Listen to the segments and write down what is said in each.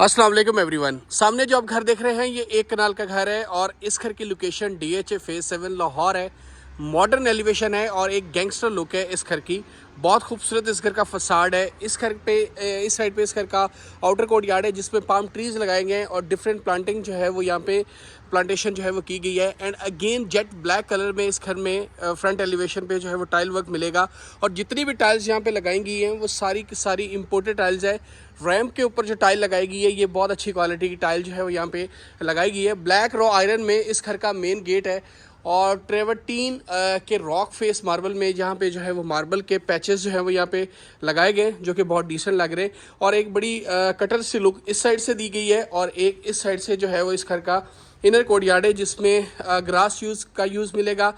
अस्सलाम वालेकुम एवरीवन। सामने जो आप घर देख रहे हैं ये एक कनाल का घर है और इस घर की लोकेशन DHA फेज 7 लाहौर है। मॉडर्न एलिवेशन है और एक गैंगस्टर लुक है इस घर की। बहुत खूबसूरत इस घर का फसाड है। इस घर पे इस साइड पे इस घर का आउटर कोर्ट यार्ड है जिसमें पाम ट्रीज लगाए गए हैं और डिफरेंट प्लांटिंग जो है वो यहाँ पे प्लांटेशन जो है वो की गई है। And again jet black colour में इस घर में फ्रंट एलिवेशन पे जो है वो टाइल वर्क मिलेगा और जितनी भी टाइल्स यहाँ पे लगाई गई हैं वो सारी की सारी इम्पोर्टेड टाइल्स है। रैम्प के ऊपर जो टाइल लगाई गई है ये बहुत अच्छी क्वालिटी की टाइल जो है वो यहाँ पे लगाई गई है। ब्लैक रॉ आयरन में इस घर का मेन गेट है और ट्रेवर्टीन के रॉक फेस मार्बल में जहाँ पे जो है वो मार्बल के पैचेस जो है वो यहाँ पे लगाए गए जो कि बहुत डिसेंट लग रहे हैं। और एक बड़ी कटर सी लुक इस साइड से दी गई है और एक इस साइड से जो है वो इस घर का इनर कोर्ट यार्ड है जिसमें ग्रास यूज़ मिलेगा,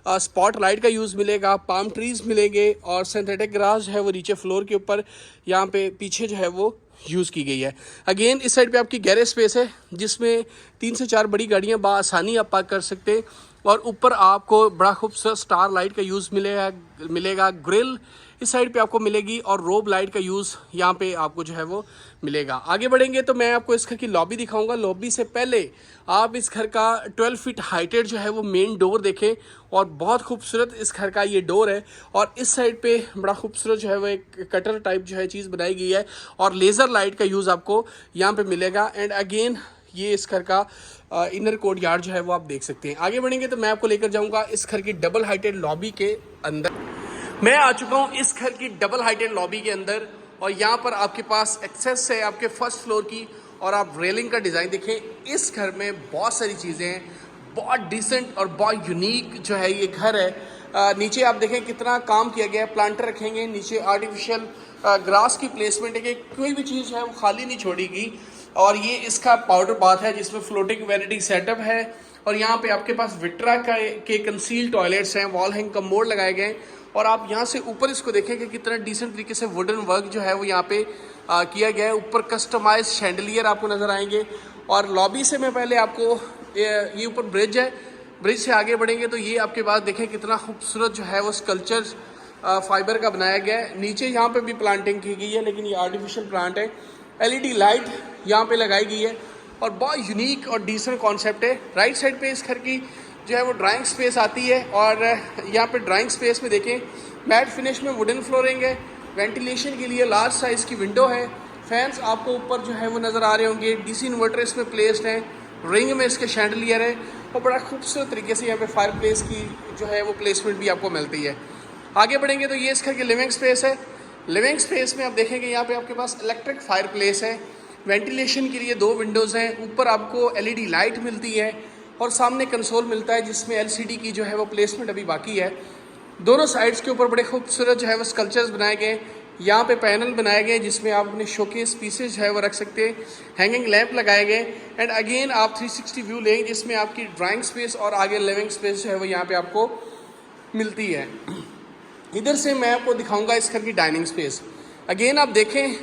स्पॉट लाइट का यूज़ मिलेगा, पाम ट्रीज मिलेंगे और सिंथेटिक ग्रास जो है वो नीचे फ्लोर के ऊपर यहाँ पे पीछे जो है वो यूज़ की गई है। अगेन इस साइड पे आपकी गैरेज स्पेस है जिसमें 3 से 4 बड़ी गाड़ियाँ बासानी आप पार्क कर सकते हैं और ऊपर आपको बड़ा खूबसूरत स्टार लाइट का यूज़ मिलेगा। ग्रिल इस साइड पे आपको मिलेगी और रोब लाइट का यूज़ यहाँ पे आपको जो है वो मिलेगा। आगे बढ़ेंगे तो मैं आपको इस घर की लॉबी दिखाऊंगा। लॉबी से पहले आप इस घर का 12 फीट हाइटेड जो है वो मेन डोर देखें और बहुत खूबसूरत इस घर का ये डोर है। और इस साइड पे बड़ा खूबसूरत जो है वो एक कटर टाइप जो है चीज़ बनाई गई है और लेज़र लाइट का यूज़ आपको यहाँ पे मिलेगा। एंड अगेन ये इस घर का इनर कोर्ट यार्ड जो है वो आप देख सकते हैं। आगे बढ़ेंगे तो मैं आपको लेकर जाऊंगा इस घर की डबल हाइटेड लॉबी के अंदर। मैं आ चुका हूँ इस घर की डबल हाइटेड लॉबी के अंदर और यहाँ पर आपके पास एक्सेस है आपके फर्स्ट फ्लोर की। और आप रेलिंग का डिज़ाइन देखें। इस घर में बहुत सारी चीज़ें हैं, बहुत डिसेंट और बहुत यूनिक जो है ये घर है। नीचे आप देखें कितना काम किया गया है। प्लांटर रखेंगे, नीचे आर्टिफिशियल ग्रास की प्लेसमेंट है कि कोई भी चीज़ है वो खाली नहीं छोड़ेगी। और ये इसका पाउडर बाथ है जिसमें फ्लोटिंग वैनिटी सेटअप है और यहाँ पे आपके पास विट्रा के कंसील टॉयलेट्स हैं, वॉल हैंग कमोड लगाए गए हैं। और आप यहाँ से ऊपर इसको देखें कि कितना डिसेंट तरीके से वुडन वर्क जो है वो यहाँ पे किया गया है। ऊपर कस्टमाइज शैंडलियर आपको नज़र आएंगे। और लॉबी से मैं पहले आपको ये ऊपर ब्रिज है, ब्रिज से आगे बढ़ेंगे तो ये आपके पास देखें कितना खूबसूरत जो है वो स्कल्पचर फाइबर का बनाया गया है। नीचे यहाँ पे भी प्लांटिंग की गई है लेकिन ये आर्टिफिशियल प्लांट है। LED लाइट यहाँ पे लगाई गई है और बहुत यूनिक और डिसेंट कॉन्सेप्ट है। राइट साइड पे इस घर की जो है वो ड्राइंग स्पेस आती है और यहाँ पे ड्राइंग स्पेस में देखें मैट फिनिश में वुडन फ्लोरिंग है। वेंटिलेशन के लिए लार्ज साइज़ की विंडो है। फैंस आपको ऊपर जो है वो नज़र आ रहे होंगे। DC इन्वर्टर इसमें प्लेस्ड है। रिंग में इसके शैंडलियर है और बड़ा खूबसूरत तरीके से यहाँ पे फायर प्लेस की जो है वो प्लेसमेंट भी आपको मिलती है। आगे बढ़ेंगे तो ये इस घर की लिविंग स्पेस है। लिविंग स्पेस में आप देखेंगे यहाँ पे आपके पास इलेक्ट्रिक फायर प्लेस है। वेंटिलेशन के लिए 2 विंडोज़ हैं। ऊपर आपको LED लाइट मिलती है और सामने कंसोल मिलता है जिसमें LCD की जो है वो प्लेसमेंट अभी बाकी है। दोनों साइड्स के ऊपर बड़े खूबसूरत जो है वो स्कल्पचर्स बनाए गए। यहाँ पे पैनल बनाए गए जिसमें आप अपने शोकेस पीसेज जो है वो रख सकते हैं। हैंगिंग लैंप लगाए गए एंड अगेन आप 360 व्यू लेंगे जिसमें आपकी ड्राइंग स्पेस और आगे लिविंग स्पेस जो है वो यहाँ पे आपको मिलती है। इधर से मैं आपको दिखाऊंगा इस घर की डाइनिंग स्पेस। अगेन आप देखें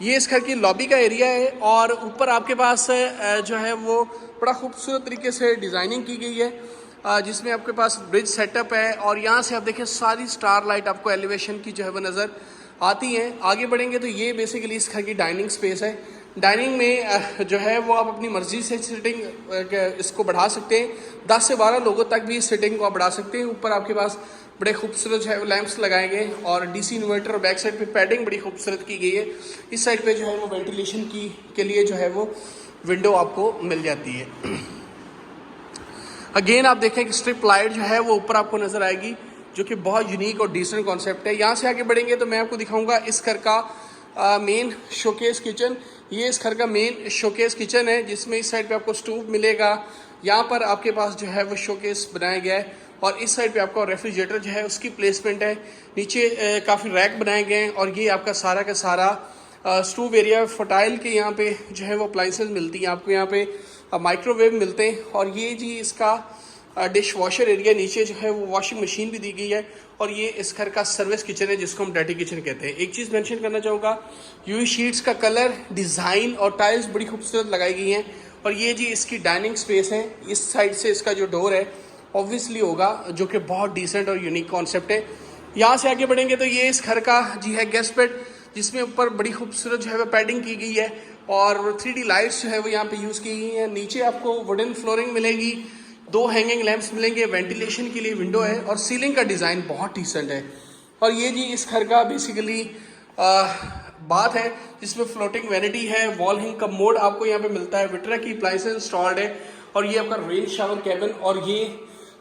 ये इस घर की लॉबी का एरिया है और ऊपर आपके पास जो है वो बड़ा खूबसूरत तरीके से डिज़ाइनिंग की गई है जिसमें आपके पास ब्रिज सेटअप है। और यहाँ से आप देखें सारी स्टार लाइट आपको एलिवेशन की जो है वो नज़र आती हैं। आगे बढ़ेंगे तो ये बेसिकली इस घर की डाइनिंग स्पेस है। डाइनिंग में जो है वो आप अपनी मर्ज़ी से सिटिंग इसको बढ़ा सकते हैं। 10 से 12 लोगों तक भी इस सिटिंग को आप बढ़ा सकते हैं। ऊपर आपके पास बड़े खूबसूरत जो है वो लैंप्स लगाए गए और DC इन्वर्टर और बैक साइड पे पैडिंग बड़ी खूबसूरत की गई है। इस साइड पे जो है वो वेंटिलेशन के लिए जो है वो विंडो आपको मिल जाती है। अगेन आप देखें कि स्ट्रिप लाइट जो है वो ऊपर आपको नज़र आएगी जो कि बहुत यूनिक और डिसेंट कॉन्सेप्ट है। यहाँ से आगे बढ़ेंगे तो मैं आपको दिखाऊंगा इस घर का मेन शोकेस किचन। ये इस घर का मेन शोकेस किचन है जिसमें इस साइड पे आपको स्टोव मिलेगा। यहाँ पर आपके पास जो है वो शोकेस बनाया गया है और इस साइड पे आपका रेफ्रिजरेटर जो है उसकी प्लेसमेंट है। नीचे काफ़ी रैक बनाए गए हैं और ये आपका सारा का सारा स्टोव एरिया। फर्टाइल के यहाँ पे जो है वो अप्लाइंसेस मिलती हैं आपको। यहाँ पे माइक्रोवेव मिलते हैं और ये जी इसका डिश वॉशर एरिया। नीचे जो है वो वॉशिंग मशीन भी दी गई है और ये इस घर का सर्विस किचन है जिसको हम डर्टी किचन कहते हैं। एक चीज़ मेंशन करना चाहूँगा, यूवी शीट्स का कलर, डिज़ाइन और टाइल्स बड़ी खूबसूरत लगाई गई हैं। और ये जी इसकी डाइनिंग स्पेस है। इस साइड से इसका जो डोर है ऑब्वियसली होगा जो कि बहुत डिसेंट और यूनिक कॉन्सेप्ट है। यहाँ से आगे बढ़ेंगे तो ये इस घर का जी है गेस्ट बेड जिसमें ऊपर बड़ी खूबसूरत जो है वो पैडिंग की गई है और 3D लाइट्स जो है वो यहाँ पे यूज़ की गई हैं। नीचे आपको वुडन फ्लोरिंग मिलेगी, 2 हैंगिंग लैंप्स मिलेंगे, वेंटिलेशन के लिए विंडो है और सीलिंग का डिज़ाइन बहुत डिसेंट है। और ये जी इस घर का बेसिकली बात है जिसमें फ्लोटिंग वैनिटी है, वॉल हिंग कमोड आपको यहाँ पे मिलता है, विट्रा की अप्लायंसेस इंस्टॉल्ड है और ये आपका रेन शावर कैबिन। और ये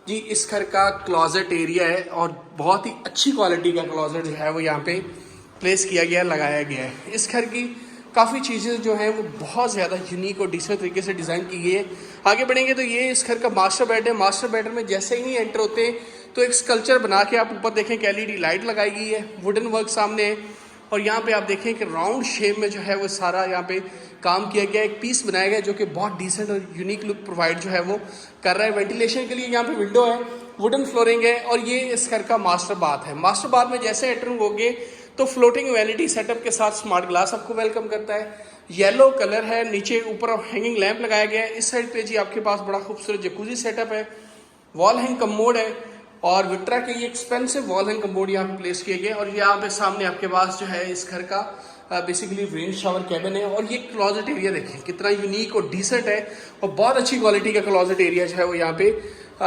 जी इस घर का क्लॉजेट एरिया है और बहुत ही अच्छी क्वालिटी का क्लॉजेट जो है वो यहाँ पे प्लेस किया गया, लगाया गया है। इस घर की काफ़ी चीज़ें जो हैं वो बहुत ज़्यादा यूनिक और डिसेंट तरीके से डिज़ाइन की गई है। आगे बढ़ेंगे तो ये इस घर का मास्टर बेड है। मास्टर बेड में जैसे ही एंटर होते हैं तो एक स्कल्पचर बना के आप ऊपर देखें कि LED लाइट लगाई गई है, वुडन वर्क सामने है और यहाँ पे आप देखें कि राउंड शेप में जो है वो सारा यहाँ पे काम किया गया, एक पीस बनाया गया जो कि बहुत डिसेंट और यूनिक लुक प्रोवाइड जो है वो कर रहा है। वेंटिलेशन के लिए यहाँ पे विंडो है, वुडन फ्लोरिंग है और ये इस घर का मास्टर बाथ है। मास्टर बाथ में जैसे एंटर होगे तो फ्लोटिंग वैनिटी सेटअप के साथ स्मार्ट ग्लास आपको वेलकम करता है। येलो कलर है, नीचे ऊपर हैंगिंग लैंप लगाया गया है। इस साइड पे जी आपके पास बड़ा खूबसूरत जकूजी सेटअप है, वॉल हैंग कमोड है और विट्रा के ये एक्सपेंसिव वॉल हैंग कमोड यहाँ पे प्लेस किए गए। और यहाँ पे सामने आपके पास जो है इस घर का बेसिकली रेन शावर कैबिन है। और ये क्लॉजेट एरिया देखें कितना यूनिक और डिसेंट है और बहुत अच्छी क्वालिटी का क्लॉजेट एरिया जो है वो यहाँ पे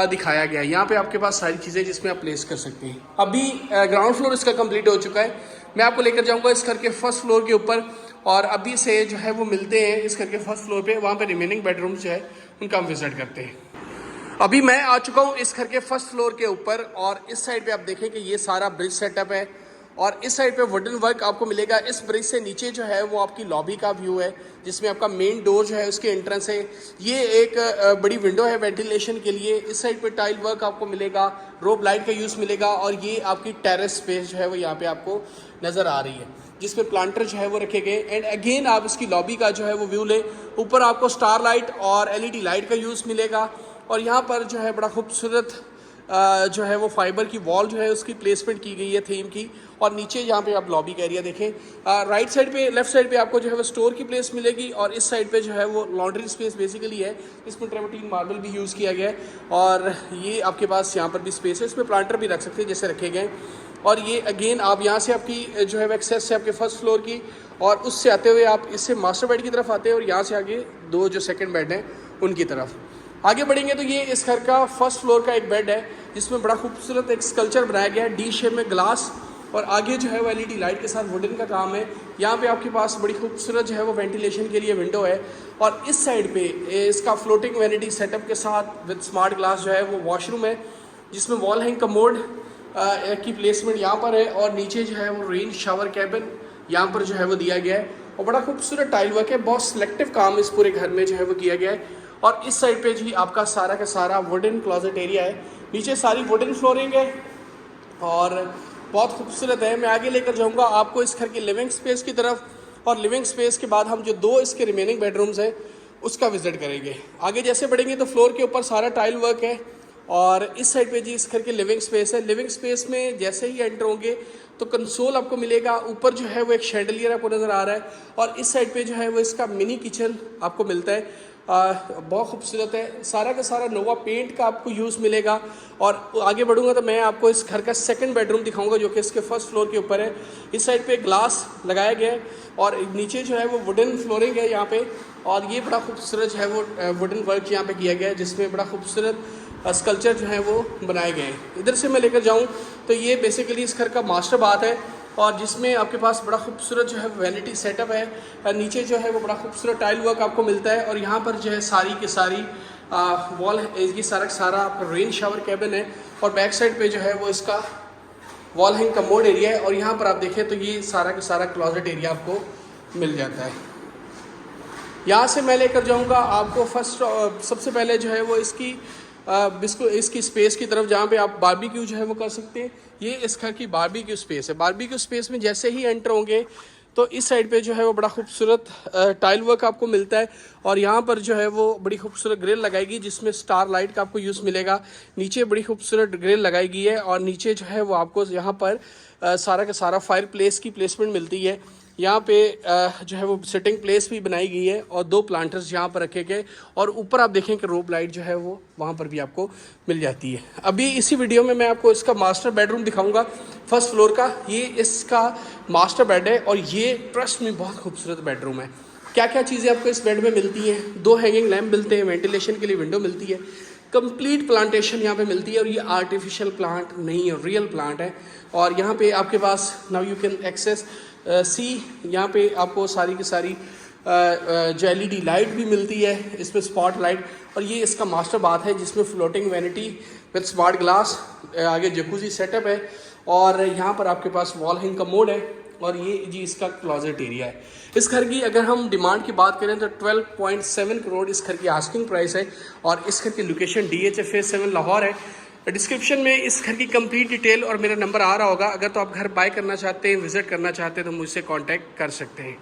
दिखाया गया है। यहाँ पे आपके पास सारी चीज़ें जिसमें आप प्लेस कर सकते हैं। अभी ग्राउंड फ्लोर इसका कंप्लीट हो चुका है, मैं आपको लेकर जाऊँगा इस घर के फर्स्ट फ्लोर के ऊपर और अभी से जो है वो मिलते हैं इस घर के फर्स्ट फ्लोर पे, वहाँ पे रिमेनिंग बेडरूम्स जो है उनका हम विजिट करते हैं। अभी मैं आ चुका हूँ इस घर के फर्स्ट फ्लोर के ऊपर और इस साइड पे आप देखें कि ये सारा ब्रिज सेटअप है और इस साइड पे वुडन वर्क आपको मिलेगा। इस ब्रिज से नीचे जो है वो आपकी लॉबी का व्यू है जिसमें आपका मेन डोर जो है उसके एंट्रेंस है। ये एक बड़ी विंडो है वेंटिलेशन के लिए। इस साइड पे टाइल वर्क आपको मिलेगा, रोब लाइट का यूज़ मिलेगा और ये आपकी टेरेस स्पेस जो है वो यहाँ पे आपको नज़र आ रही है जिसमें प्लांटर जो है वो रखे गए। एंड अगेन आप इसकी लॉबी का जो है वो व्यू ले, ऊपर आपको स्टार लाइट और LED लाइट का यूज़ मिलेगा और यहाँ पर जो है बड़ा खूबसूरत जो है वो फाइबर की वॉल जो है उसकी प्लेसमेंट की गई है थीम की। और नीचे यहाँ पे आप लॉबी का एरिया देखें, राइट साइड पे लेफ्ट साइड पे आपको जो है वो स्टोर की प्लेस मिलेगी और इस साइड पे जो है वो लॉन्ड्री स्पेस बेसिकली है। इसमें ट्रेवर्टीन मार्बल भी यूज़ किया गया है और ये आपके पास यहाँ पर भी स्पेस है, इसमें प्लांटर भी रख सकते हैं जैसे रखे गए। और ये अगेन आप यहाँ से आपकी जो है एक्सेस है आपके फर्स्ट फ्लोर की और उससे आते हुए आप इससे मास्टर बेड की तरफ आते हैं और यहाँ से आगे 2 जो सेकेंड बेड हैं उनकी तरफ आगे बढ़ेंगे तो ये इस घर का फर्स्ट फ्लोर का एक बेड है जिसमें बड़ा खूबसूरत एक स्कल्पचर बनाया गया है डी शेप में ग्लास और आगे जो है वो LED लाइट के साथ वुडन का काम है। यहाँ पे आपके पास बड़ी खूबसूरत जो है वो वेंटिलेशन के लिए विंडो है और इस साइड पे इसका फ्लोटिंग वैनिटी सेटअप के साथ विद स्मार्ट ग्लास जो है वो वॉशरूम है जिसमें वॉल हैंग कमोड की प्लेसमेंट यहाँ पर है और नीचे जो है वो रेन शावर कैबिन यहाँ पर जो है वो दिया गया है और बड़ा खूबसूरत टाइल वर्क है। बहुत सिलेक्टिव काम इस पूरे घर में जो है वो किया गया है। और इस साइड पे जी आपका सारा का सारा वुडन क्लोजेट एरिया है, नीचे सारी वुडन फ्लोरिंग है और बहुत खूबसूरत है। मैं आगे लेकर जाऊंगा आपको इस घर की लिविंग स्पेस की तरफ और लिविंग स्पेस के बाद हम जो 2 इसके रिमेनिंग बेडरूम्स हैं उसका विजिट करेंगे। आगे जैसे बढ़ेंगे तो फ्लोर के ऊपर सारा टाइल वर्क है और इस साइड पे जी इस घर की लिविंग स्पेस है। लिविंग स्पेस में जैसे ही एंटर होंगे तो कंसोल आपको मिलेगा, ऊपर जो है वो एक शैंडलियर आपको नज़र आ रहा है और इस साइड पे जो है वो इसका मिनी किचन आपको मिलता है। बहुत खूबसूरत है, सारा का सारा नोवा पेंट का आपको यूज़ मिलेगा। और आगे बढ़ूंगा तो मैं आपको इस घर का सेकंड बेडरूम दिखाऊंगा जो कि इसके फर्स्ट फ्लोर के ऊपर है। इस साइड पे ग्लास लगाया गया है और नीचे जो है वो वुडन फ्लोरिंग है यहाँ पे और ये बड़ा खूबसूरत जो है वो वुडन वर्क यहाँ पे किया गया है जिसमें बड़ा खूबसूरत स्कल्पचर जो है वो बनाए गए हैं। इधर से मैं लेकर जाऊँ तो ये बेसिकली इस घर का मास्टर बाथ है और जिसमें आपके पास बड़ा खूबसूरत जो है वैनिटी सेटअप है। नीचे जो है वो बड़ा खूबसूरत टाइल वर्क आपको मिलता है और यहाँ पर जो है सारी की सारी वॉल ये सारा आपका रेन शावर कैबिन है और बैक साइड पे जो है वो इसका वॉल हैंग कमोड एरिया है और यहाँ पर आप देखें तो ये सारा का सारा क्लॉजेट एरिया आपको मिल जाता है। यहाँ से मैं लेकर जाऊँगा आपको सबसे पहले जो है वो इसकी स्पेस की तरफ जहाँ पे आप बारबेक्यू जो है वो कर सकते हैं। ये इस घर की बारबेक्यू स्पेस है। बारबेक्यू स्पेस में जैसे ही एंटर होंगे तो इस साइड पे जो है वो बड़ा खूबसूरत टाइल वर्क आपको मिलता है और यहाँ पर जो है वो बड़ी खूबसूरत ग्रिल लगाएगी जिसमें स्टार लाइट का आपको यूज़ मिलेगा। नीचे बड़ी खूबसूरत ग्रिल लगाई गई है और नीचे जो है वो आपको यहाँ पर सारा का सारा फायर प्लेस की प्लेसमेंट मिलती है। यहाँ पे जो है वो सिटिंग प्लेस भी बनाई गई है और 2 प्लांटर्स यहाँ पर रखे गए और ऊपर आप देखें कि रोब लाइट जो है वो वहाँ पर भी आपको मिल जाती है। अभी इसी वीडियो में मैं आपको इसका मास्टर बेडरूम दिखाऊंगा फर्स्ट फ्लोर का। ये इसका मास्टर बेड है और ये ट्रस्ट में बहुत खूबसूरत बेडरूम है। क्या क्या चीज़ें आपको इस बेड में मिलती हैं, 2 हैंगिंग लैम्प मिलते हैं, वेंटिलेशन के लिए विंडो मिलती है, कंप्लीट प्लांटेशन यहाँ पे मिलती है और ये आर्टिफिशियल प्लांट नहीं है, रियल प्लांट है। और यहाँ पे आपके पास नाउ यू कैन एक्सेस सी, यहाँ पे आपको सारी की सारी जो LED लाइट भी मिलती है, इसमें स्पॉट लाइट। और ये इसका मास्टर बाथ है जिसमें floating vanity with smart glass, आगे जकूजी सेटअप है और यहाँ पर आपके पास वॉल हैंग कमोड है और ये जी इसका क्लॉजेट एरिया है। इस घर की अगर हम डिमांड की बात करें तो 12.7 करोड़ इस घर की आस्किंग प्राइस है और इस घर की लोकेशन DHA फेज 7 लाहौर है। डिस्क्रिप्शन में इस घर की कंप्लीट डिटेल और मेरा नंबर आ रहा होगा। अगर तो आप घर बाय करना चाहते हैं, विजिट करना चाहते हैं तो मुझसे कांटेक्ट कर सकते हैं।